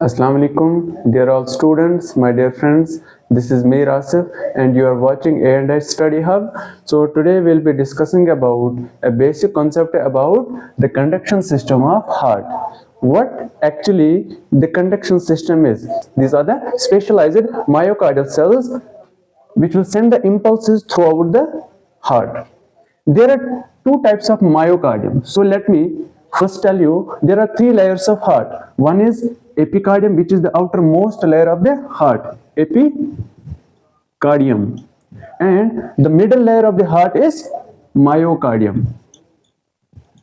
Assalamu alaikum, dear all students, my dear friends. This is me Rasif, and you are watching A&I Study Hub. So today we'll be discussing about a basic concept about the conduction system of heart. What actually the conduction system is? These are the specialized myocardial cells which will send the impulses throughout the heart. There are two types of myocardium. So let me first tell you there are three layers of heart. One is epicardium, which is the outermost layer of the heart, epicardium, and the middle layer of the heart is myocardium,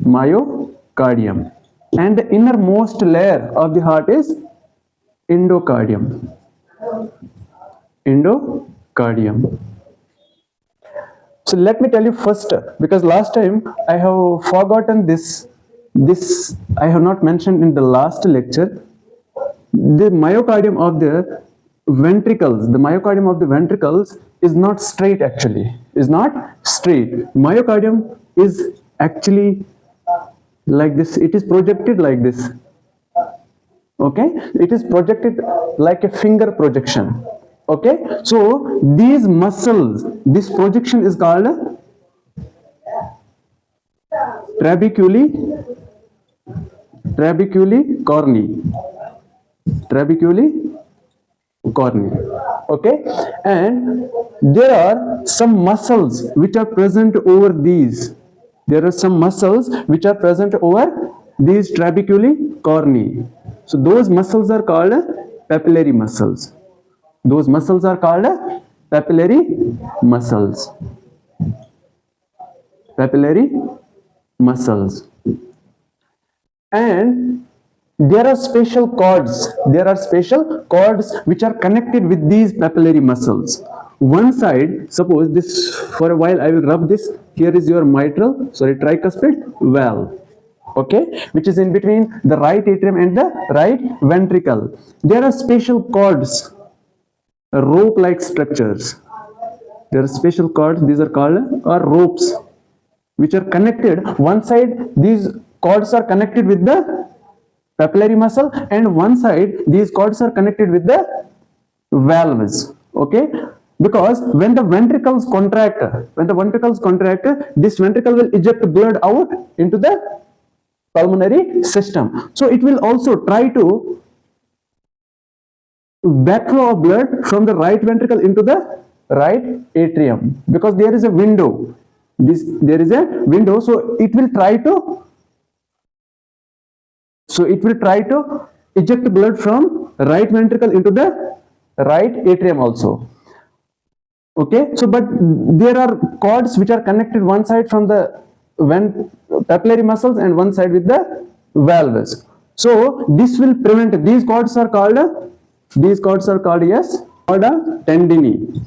myocardium, and the innermost layer of the heart is endocardium, endocardium. So let me tell you first, because last time I have forgotten this I have not mentioned in the last lecture. The myocardium of the ventricles is not straight, actually, is not straight. Myocardium is actually like this. It is projected like this. Okay, it is projected like a finger projection. Okay, so these muscles, this projection is called trabeculicorni. Okay, and there are some muscles which are present over these. There are some muscles which are present over these trabeculicorni. So those muscles are called papillary muscles. Those muscles are called papillary muscles. Papillary muscles. And there are special cords. There are special cords which are connected with these papillary muscles. One side, suppose this, for a while I will rub this. Here is your tricuspid valve. Okay, which is in between the right atrium and the right ventricle. There are special cords, rope-like structures. There are special cords. These are called ropes, which are connected. One side, these cords are connected with the papillary muscle, and one side these cords are connected with the valves. Okay, because when the ventricles contract, this ventricle will eject blood out into the pulmonary system. So it will also try to backflow of blood from the right ventricle into the right atrium, because there is a window. There is a window, so it will try to eject blood from right ventricle into the right atrium also. Okay, so but there are cords which are connected one side from the papillary muscles and one side with the valves. So this will prevent, these cords are called yes, cauda tendini.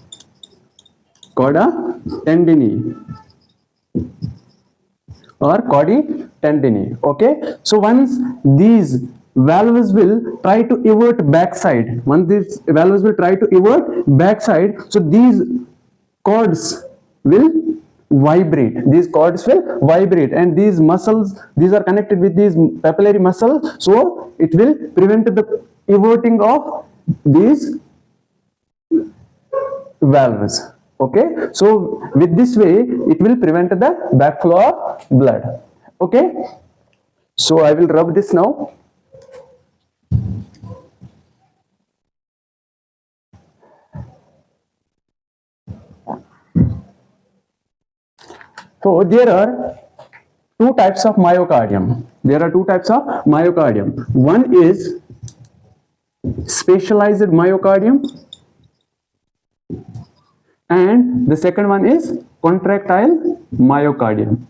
Or caudae tendini. Okay, so once these valves will try to evert backside, so these cords will vibrate. And these muscles, these are connected with these papillary muscles, so it will prevent the everting of these valves. Okay, so with this way it will prevent the backflow of blood. Okay, so I will rub this now. So there are two types of myocardium. One is specialized myocardium, and the second one is contractile myocardium.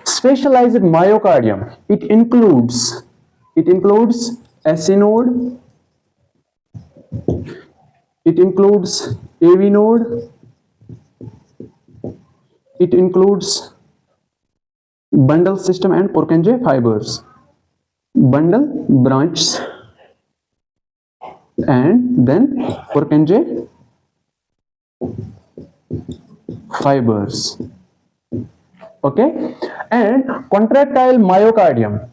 Specialized myocardium, it includes SC node, it includes AV node, it includes bundle system and Purkinje fibers, bundle branches, and then Purkinje fibers. Okay, and contractile myocardium,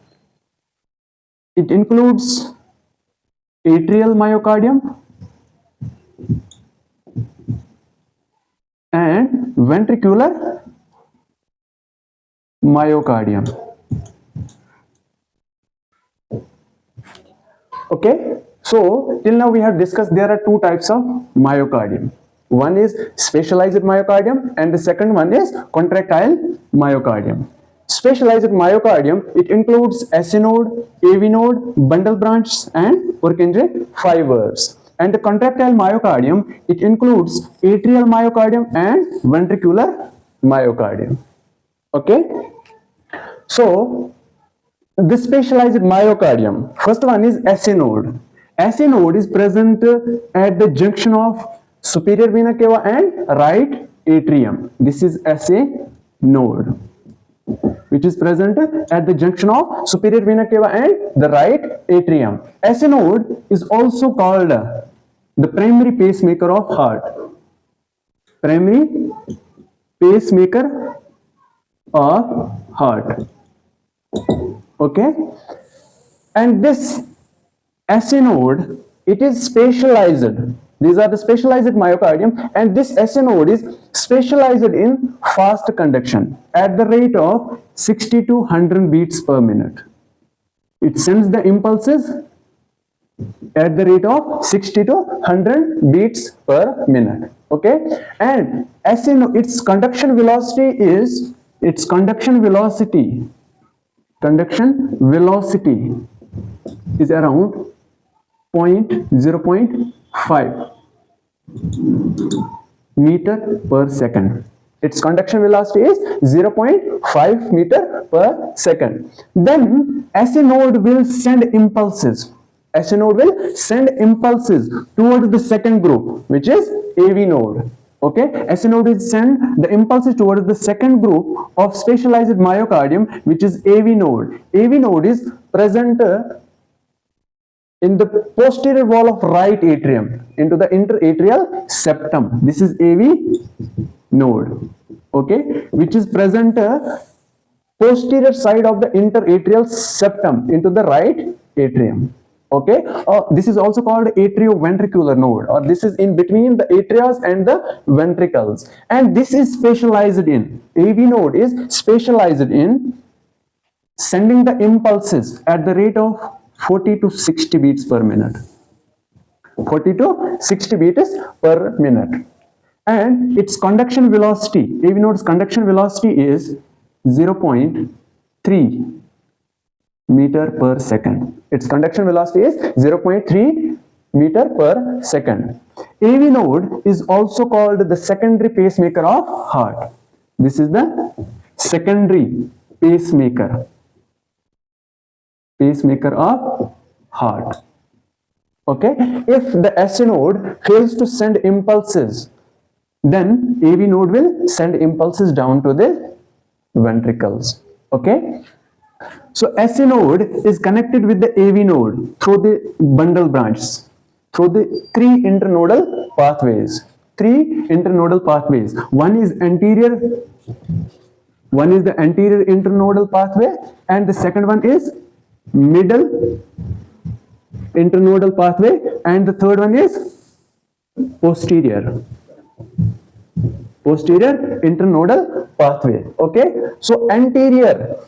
it includes atrial myocardium and ventricular myocardium. Okay, so till now we have discussed there are two types of myocardium. One is specialized myocardium and the second one is contractile myocardium. Specialized myocardium, it includes SC node, AV node, bundle branch and Purkinje fibers. And the contractile myocardium, it includes atrial myocardium and ventricular myocardium. Okay, so the specialized myocardium, first one is SC node. SC node is present at the junction of superior vena cava and right atrium. This is SA node, which is present at the junction of superior vena cava and the right atrium. SA node is also called the primary pacemaker of heart. Primary pacemaker of heart. Okay, and this SC node, it is specialized. These are the specialized myocardium, and this SC node is specialized in fast conduction at the rate of 60 to 100 beats per minute. It sends the impulses at the rate of 60 to 100 beats per minute. Okay, and SC node, its conduction velocity is around 0.5 meter per second. Its conduction velocity is 0.5 meter per second. Then SC node will send impulses. SC node will send impulses towards the second group, which is AV node. Okay, SC node will send the impulses towards the second group of specialized myocardium, which is AV node. AV node is present in the posterior wall of right atrium into the interatrial septum. This is AV node. Okay, which is present posterior side of the interatrial septum into the right atrium. Okay, this is also called atrioventricular node, or this is in between the atria and the ventricles, and this is specialized in, AV node is specialized in sending the impulses at the rate of 40 to 60 beats per minute. 40 to 60 beats per minute. And its conduction velocity, AV node's conduction velocity is 0.3 meter per second. Its conduction velocity is 0.3 meter per second. AV node is also called the secondary pacemaker of heart. This is the secondary pacemaker of heart. Okay, if the SC node fails to send impulses, then AV node will send impulses down to the ventricles. Okay, so SC node is connected with the AV node through the bundle branches, through the three internodal pathways. One is the anterior internodal pathway, and the second one is middle internodal pathway, and the third one is posterior internodal pathway. Okay, so anterior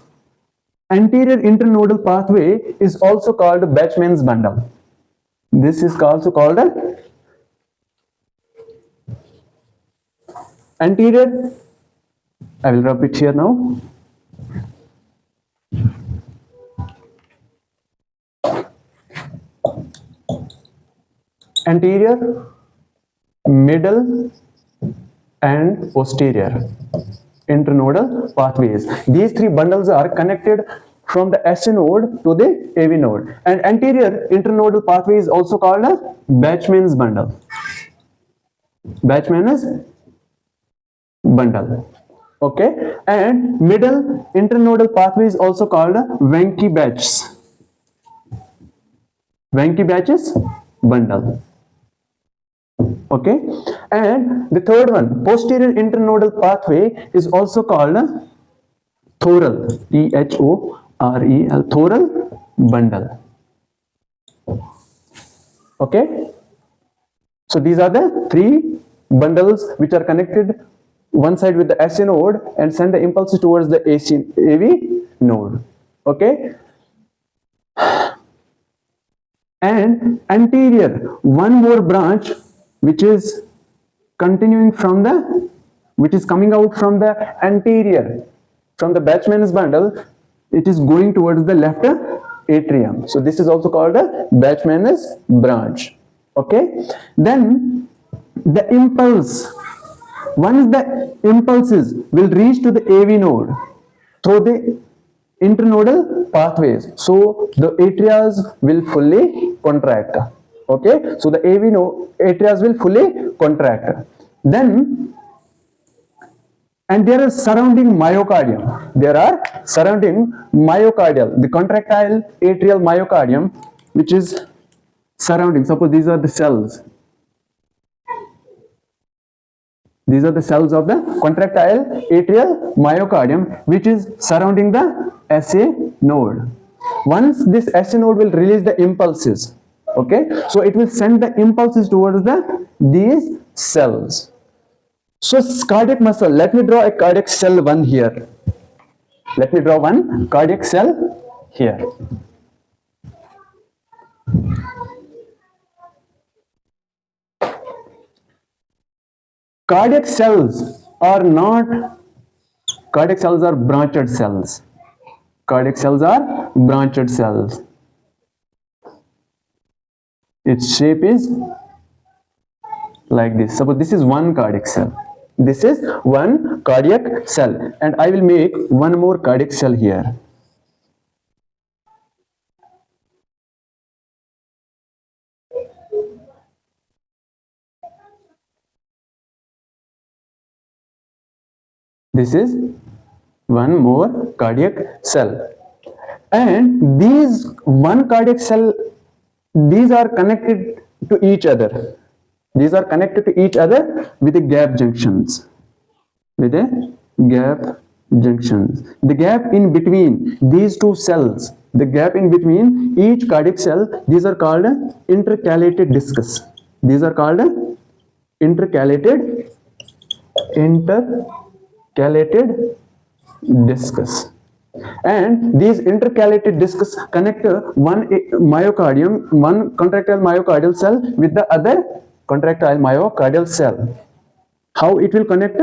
internodal pathway is also called Bachmann's bundle. This is also called anterior. I will rub it here now. Anterior, middle and posterior internodal pathways. These three bundles are connected from the SC node to the AV node, and anterior internodal pathway is also called a Bachmann's bundle. Okay, and middle internodal pathway is also called Wenckebach's bundle. Okay, and the third one, posterior internodal pathway, is also called thoral, Thorel, thoral bundle. Okay, so these are the three bundles which are connected one side with the SA node and send the impulses towards the AV node. Okay, and anterior, one more branch which is continuing from the, which is coming out from the anterior, from the Batchman's bundle, it is going towards the left atrium. So this is also called a Batchman's branch. Okay, then the impulse, once the impulses will reach to the AV node through the internodal pathways, so the atrias will fully contract. Okay, so the AV node atrias will fully contract. Then, and there is surrounding myocardium. There are surrounding myocardial, the contractile atrial myocardium, which is surrounding. Suppose these are the cells. These are the cells of the contractile atrial myocardium, which is surrounding the SA node. Once this SA node will release the impulses, okay, so it will send the impulses towards these cells. So cardiac muscle, let me draw a cardiac cell 1 here. Let me draw one cardiac cell here. Cardiac cells are not, cardiac cells are branched cells. Cardiac cells are branched cells. Its shape is like this. Suppose this is one cardiac cell. This is one cardiac cell, and I will make one more cardiac cell here. This is one more cardiac cell, and these one cardiac cell, these are connected to each other. These are connected to each other with the gap junctions. With the gap junctions. The gap in between these two cells, the gap in between each cardiac cell, these are called intercalated discus. These are called intercalated discus. And these intercalated discus connect one myocardium, one contractile myocardial cell with the other contractile myocardial cell. How it will connect?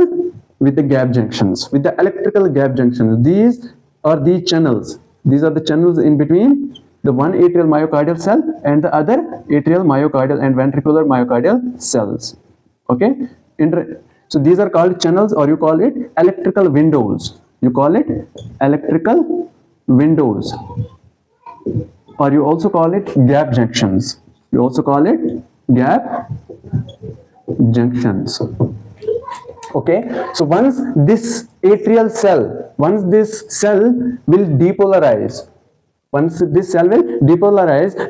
With the gap junctions, with the electrical gap junctions. These are the channels. These are the channels in between the one atrial myocardial cell and the other atrial myocardial and ventricular myocardial cells. Okay? So these are called channels, or you call it electrical windows. You call it electrical windows, or you also call it gap junctions. You also call it gap junctions. Okay, so once this atrial cell, once this cell will depolarize,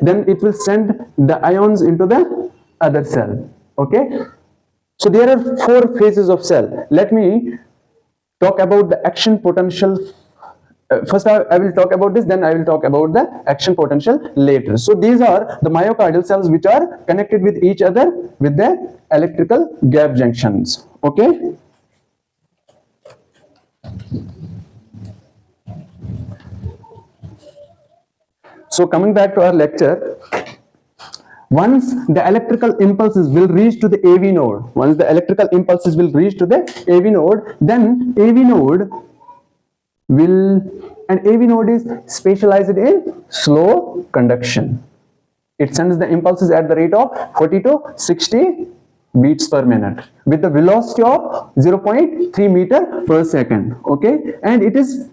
then it will send the ions into the other cell. Okay, so there are 4 phases of cell. Let me talk about the action potential. First I will talk about this, then I will talk about the action potential later. So these are the myocardial cells which are connected with each other with the electrical gap junctions. Okay. So coming back to our lecture, once the electrical impulses will reach to the AV node, then AV node will, and AV node is specialized in slow conduction. It sends the impulses at the rate of 40 to 60 beats per minute with the velocity of 0.3 meter per second. Okay, and it is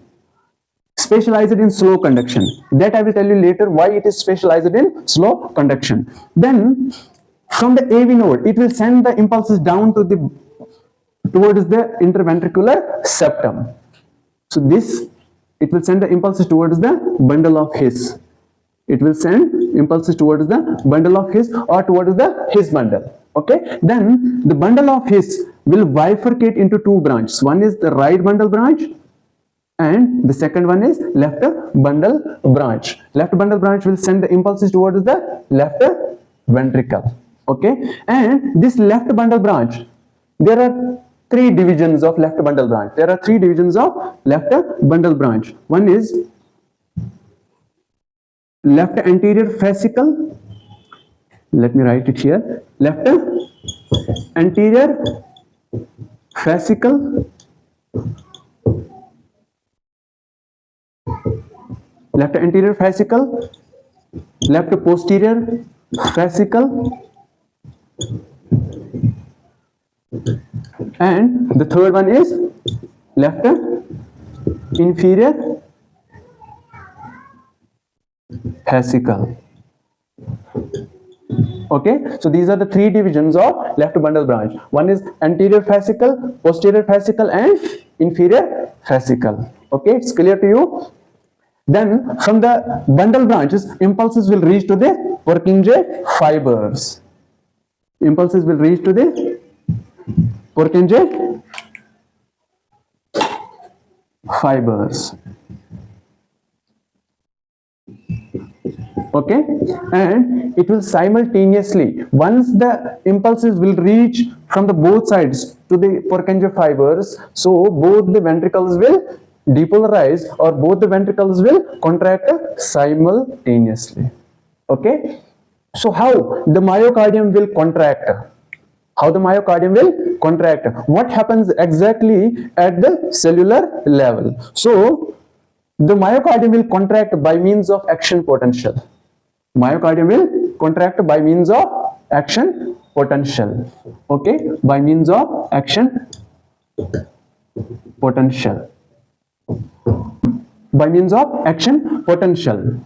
specialized in slow conduction. That I will tell you later why it is specialized in slow conduction. Then from the AV node, it will send the impulses down to towards the interventricular septum. So it will send the impulses towards the bundle of His. It will send impulses towards the bundle of His or towards the His bundle. Okay, then the bundle of His will bifurcate into 2 branches. One is the right bundle branch and the second one is left bundle branch. Left bundle branch will send the impulses towards the left ventricle. Okay, and this left bundle branch, there are three divisions of left bundle branch. There are three divisions of left bundle branch. One is left anterior fascicle. Let me write it here. Left anterior fascicle. Left anterior fascicle. Left posterior fascicle. And the third one is left inferior fascicle. Okay, so these are the three divisions of left bundle branch. One is anterior fascicle, posterior fascicle, and inferior fascicle. Okay, it's clear to you? Then from the bundle branches, impulses will reach to the Purkinje fibers. Impulses will reach to the Purkinje fibers. Okay, and it will simultaneously, once the impulses will reach from the both sides to the Purkinje fibers, so both the ventricles will depolarize or both the ventricles will contract simultaneously. Okay, so how the myocardium will contract? How the myocardium will contract? What happens exactly at the cellular level? So the myocardium will contract by means of action potential. Myocardium will contract by means of action potential. Okay, by means of action potential. By means of action potential.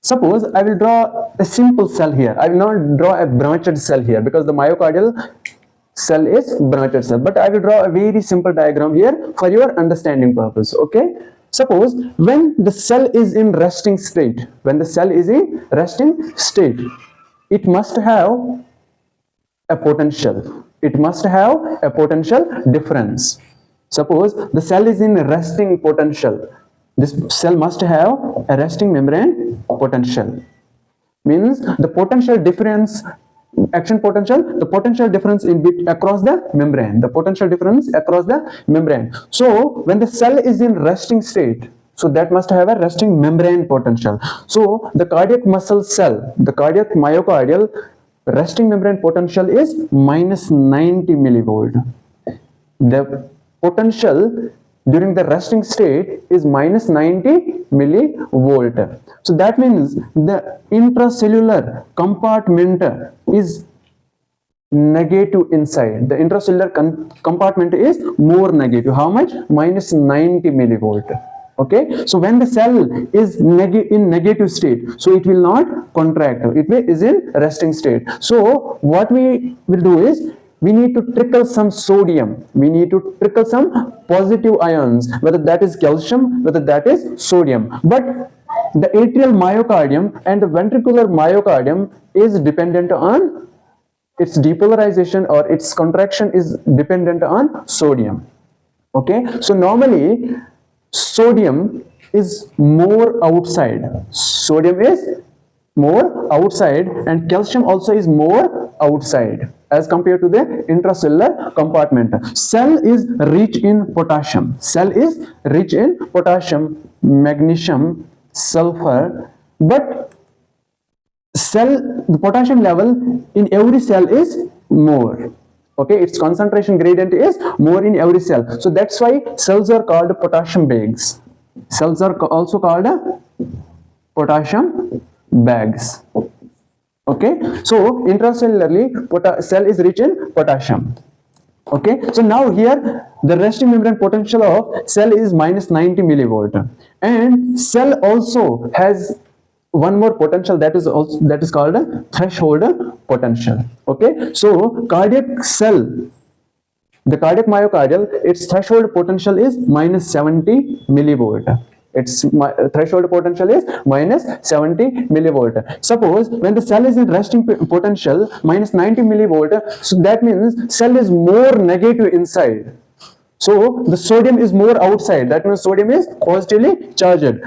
Suppose I will draw a simple cell here. I will not draw a branched cell here because the myocardial cell is branched cell. But I will draw a very simple diagram here for your understanding purpose. Okay. Suppose when the cell is in resting state, it must have a potential. It must have a potential difference. Suppose the cell is in resting potential. This cell must have a resting membrane potential. Means the potential difference, action potential, the potential difference in bit across the membrane. The potential difference across the membrane. So when the cell is in resting state, so that must have a resting membrane potential. So the cardiac muscle cell, the cardiac myocardial resting membrane potential is minus 90 millivolt. The potential during the resting state is minus 90 millivolt. So that means the intracellular compartment is negative inside. The intracellular compartment is more negative. How much? Minus 90 millivolt. Okay, so when the cell is in negative state, so it will not contract, it is in resting state. So what we will do is, we need to trickle some sodium, we need to trickle some positive ions, whether that is calcium, whether that is sodium. But the atrial myocardium and the ventricular myocardium is dependent on its depolarization, or its contraction is dependent on sodium. Okay, so normally sodium is more outside. Sodium is more outside, and calcium also is more outside as compared to the intracellular compartment. Cell is rich in potassium. Cell is rich in potassium, magnesium, sulfur, but the potassium level in every cell is more. Okay, its concentration gradient is more in every cell. So that's why cells are called potassium bags. Cells are also called potassium bags. Okay, so intracellularly cell is rich in potassium. Okay, so now here the resting membrane potential of cell is minus 90 millivolt, and cell also has one more potential, that is called a threshold potential. Okay, so cardiac cell, the cardiac myocardial, its threshold potential is minus 70 millivolt. Its threshold potential is minus 70 millivolt. Suppose when the cell is in resting potential minus 90 millivolt, so that means cell is more negative inside. So the sodium is more outside. That means sodium is positively charged.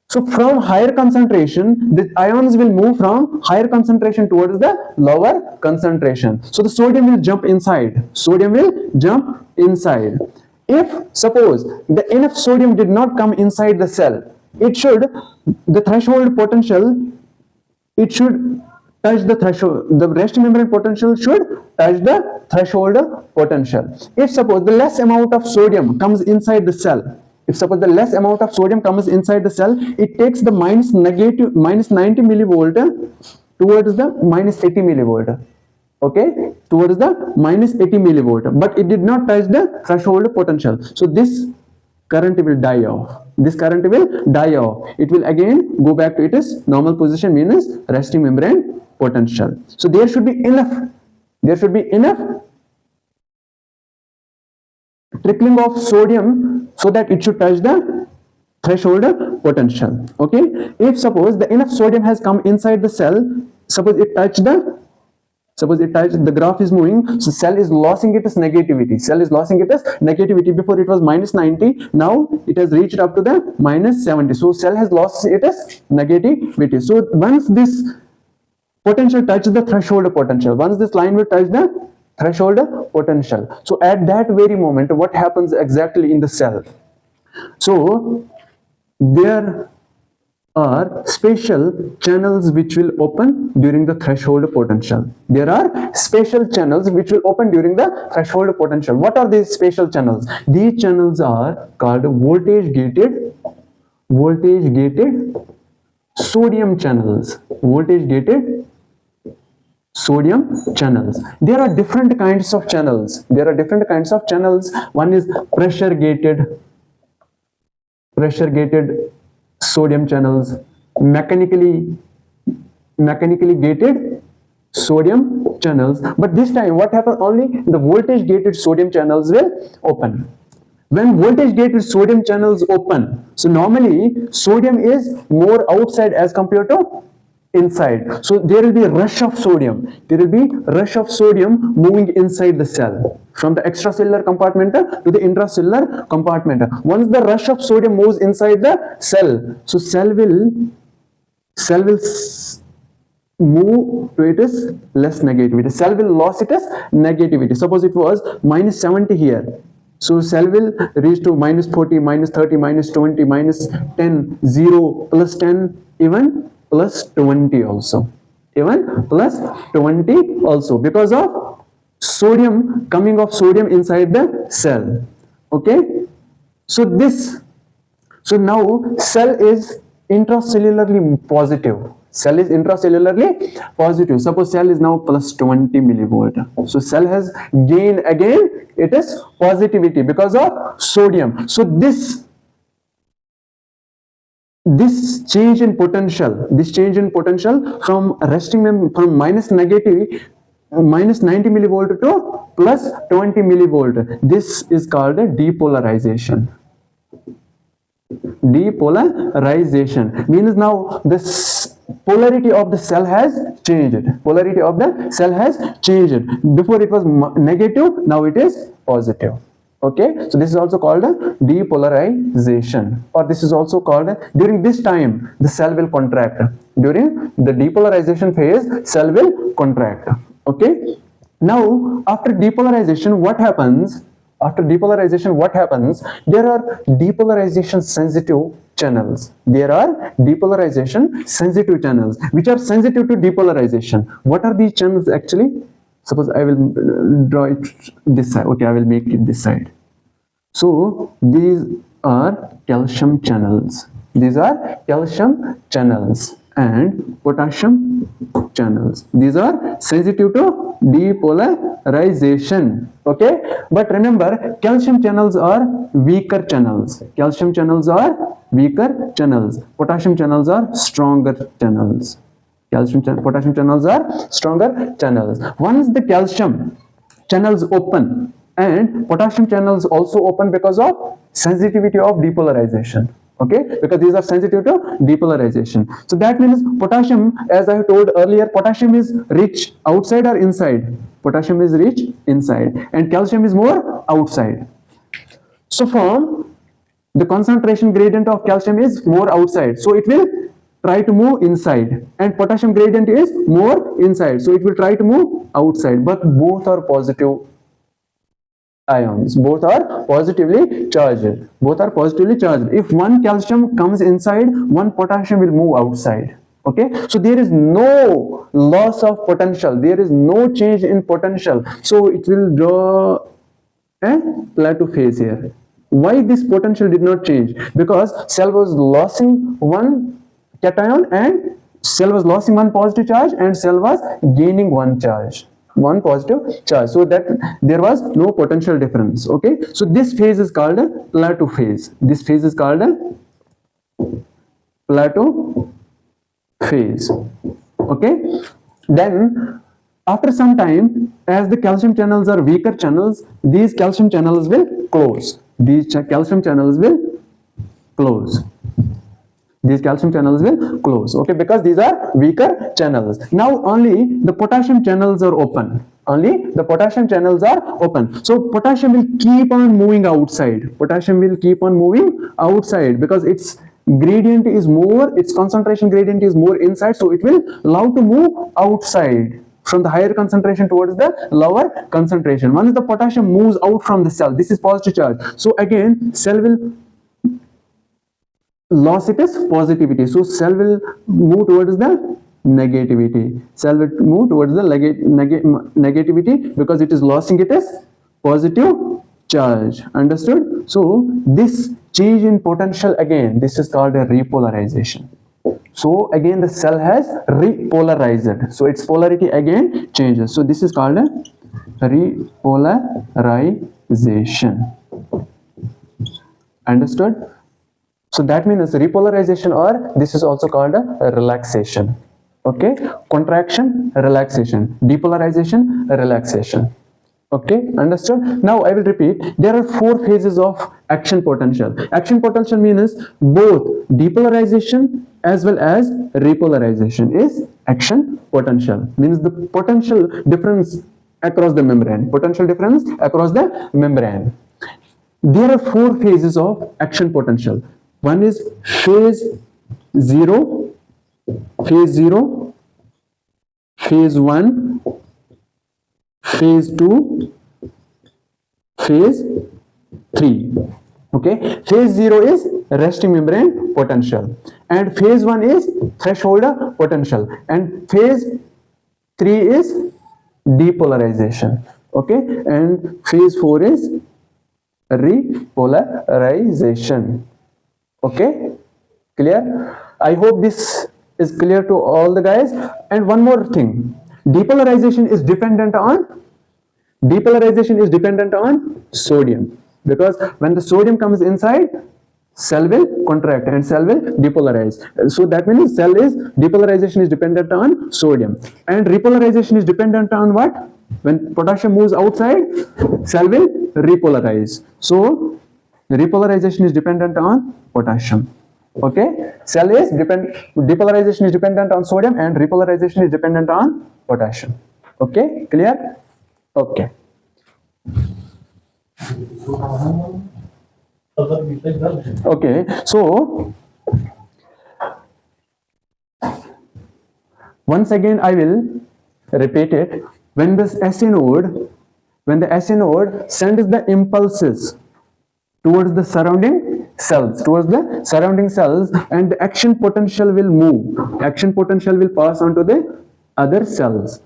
So from higher concentration, the ions will move from higher concentration towards the lower concentration. So the sodium will jump inside. Sodium will jump inside. If suppose the enough sodium did not come inside the cell, the threshold potential, it should touch the threshold. The rest membrane potential should touch the threshold potential. If suppose the less amount of sodium comes inside the cell, if suppose the less amount of sodium comes inside the cell, it takes the minus 90 millivolt towards the minus 80 millivolt. Okay, towards the minus 80 millivolt, but it did not touch the threshold potential. So this current will die off. This current will die off. It will again go back to its normal position, means resting membrane potential. So there should be enough. There should be enough trickling of sodium so that it should touch the threshold potential. Okay, if suppose the enough sodium has come inside the cell, suppose it touched the graph is moving, so cell is losing its negativity. Cell is losing its negativity. Before it was minus 90, now it has reached up to the minus 70. So cell has lost its negativity. So once this potential touches the threshold potential, once this line will touch the threshold potential, so at that very moment, what happens exactly in the cell? So there are special channels which will open during the threshold potential. There are special channels which will open during the threshold potential. What are these special channels? These channels are called voltage gated sodium channels. Voltage gated sodium channels. There are different kinds of channels. One is pressure gated sodium channels, mechanically gated sodium channels. But this time what happens, only the voltage gated sodium channels will open. When voltage gated sodium channels open, so normally sodium is more outside as compared to inside. So there will be a rush of sodium. Moving inside the cell from the extracellular compartment to the intracellular compartment. Once the rush of sodium moves inside the cell, so cell will move to its less negativity. Cell will lose its negativity. Suppose it was minus 70 here. So cell will reach to minus 40, minus 30, minus 20, minus 10, 0, plus 10, even plus 20 also. Because of sodium, coming of sodium inside the cell. Okay. So now cell is intracellularly positive. Suppose cell is now plus 20 millivolt. So cell has gained again its positivity because of sodium. So this change in potential from from minus 90 millivolt to plus 20 millivolt, this is called a depolarization. Means now this polarity of the cell has changed. Before it was negative, now it is positive. Okay, so this is also called a depolarization, or this is also called, during this time the cell will contract. During the depolarization phase, cell will contract. Okay, now after depolarization what happens? There are depolarization sensitive channels. Which are sensitive to depolarization. What are these channels actually? Suppose I will draw it this side. Okay, I will make it this side. So these are calcium channels. And potassium channels. These are sensitive to depolarization. Okay, but remember, calcium channels are weaker channels. Potassium channels are stronger channels. Potassium channels are stronger channels. Once the calcium channels open, and potassium channels also open because of sensitivity of depolarization. Okay, because these are sensitive to depolarization. So that means potassium, as I told earlier, potassium is rich outside or inside? Potassium is rich inside, and calcium is more outside. So from the concentration gradient of calcium is more outside, so it will try to move inside, and potassium gradient is more inside, so it will try to move outside, but both are positive ions, both are positively charged, both are positively charged. If one calcium comes inside, one potassium will move outside. Okay, so there is no loss of potential, there is no change in potential, so it will draw a plateau phase here. Why this potential did not change? Because cell was losing one cation and cell was losing one positive charge, and cell was gaining one charge, one positive charge, so that there was no potential difference. Okay, so this phase is called a plateau phase. This phase is called a plateau phase. Okay, then after some time, as the calcium channels are weaker channels, these calcium channels will close. These calcium channels will close. These calcium channels will close. Okay, because these are weaker channels. Now only the potassium channels are open. Only the potassium channels are open. So potassium will keep on moving outside. Potassium will keep on moving outside because its gradient is more, its concentration gradient is more inside, so it will allow to move outside from the higher concentration towards the lower concentration. Once the potassium moves out from the cell, this is positive charge, so again cell will loss its positivity, so cell will move towards the negativity. Cell will move towards the negativity because it is losing its positive charge. Understood? So this change in potential, again this is called a repolarization. So again the cell has repolarized, so its polarity again changes, so this is called a repolarization. Understood? So that means repolarization, or this is also called a relaxation. Okay, contraction, relaxation, depolarization, relaxation. Okay, understood? Now I will repeat. There are 4 phases of action potential. Action potential means both depolarization as well as repolarization is action potential. Means the potential difference across the membrane. Potential difference across the membrane. There are 4 phases of action potential. One is phase 0, phase 1, phase 2, phase 3. Okay, phase 0 is resting membrane potential, and phase 1 is threshold potential, and phase 3 is depolarization. Okay, and phase 4 is repolarization. Okay, clear? I hope this is clear to all the guys. And one more thing, depolarization is dependent on sodium, because when the sodium comes inside, cell will contract and cell will depolarize. So that means depolarization is dependent on sodium, and repolarization is dependent on what? When potassium moves outside, cell will repolarize. So repolarization is dependent on potassium. Okay, depolarization is dependent on sodium, and repolarization is dependent on potassium. Okay, clear? Okay. Okay, so once again I will repeat it. When the SA node sends the impulses towards the surrounding cells, and the action potential will move. Action potential will pass on to the other cells.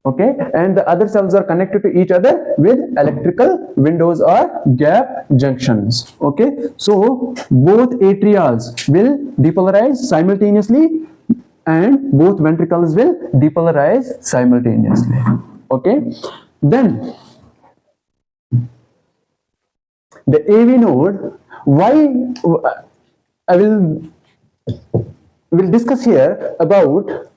Okay, and the other cells are connected to each other with electrical windows or gap junctions. Okay, so both atrias will depolarize simultaneously, and both ventricles will depolarize simultaneously. Okay, then the AV node, why I will discuss here about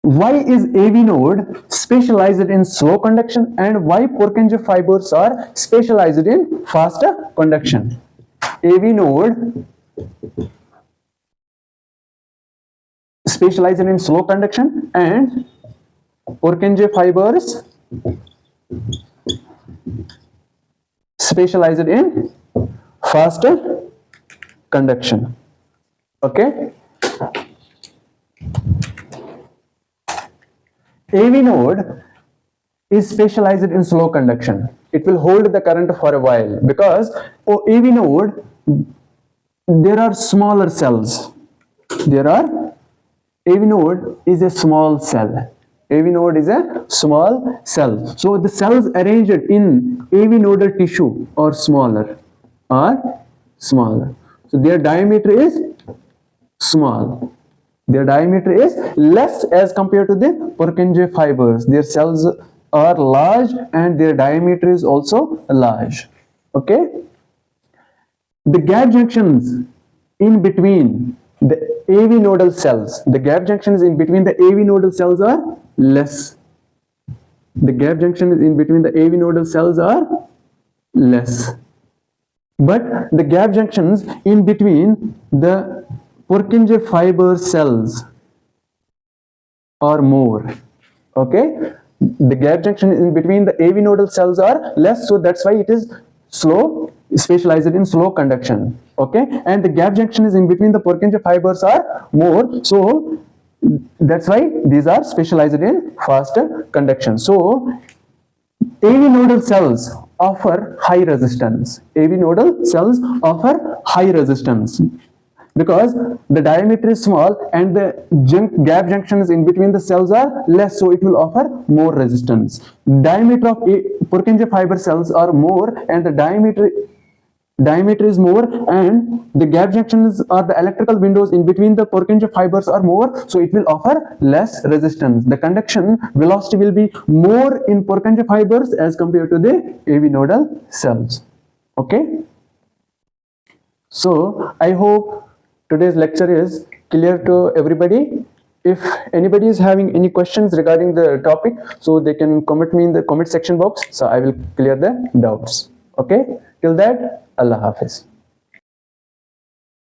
why is AV node specialized in slow conduction and why Purkinje fibers are specialized in faster conduction. AV node specialized in slow conduction, and Purkinje fibers specialized in faster conduction. Okay. AV node is specialized in slow conduction. It will hold the current for a while because AV node, there are smaller cells. AV node is a small cell. AV node is a small cell. So the cells arranged in AV nodal tissue are smaller. So their diameter is small. Their diameter is less as compared to the Purkinje fibers. Their cells are large and their diameter is also large. Okay. The gap junctions in between the AV nodal cells, the gap junctions in between the AV nodal cells are less. The gap junctions in between the AV nodal cells are less. But the gap junctions in between the Purkinje fiber cells are more. Okay. The gap junction in between the AV nodal cells are less, so that's why it is slow, specialized in slow conduction. Okay, and the gap junction is in between the Purkinje fibers are more, so that's why these are specialized in faster conduction. So AV nodal cells offer high resistance. AV nodal cells offer high resistance because the diameter is small and the gap junctions in between the cells are less, so it will offer more resistance. Diameter of Purkinje fiber cells are more and the diameter is more, and the gap junctions or the electrical windows in between the Purkinje fibers are more, so it will offer less resistance. The conduction velocity will be more in Purkinje fibers as compared to the AV nodal cells. Okay. So I hope today's lecture is clear to everybody. If anybody is having any questions regarding the topic, so they can comment me in the comment section box, so I will clear the doubts. Okay, till that, Allah Hafiz.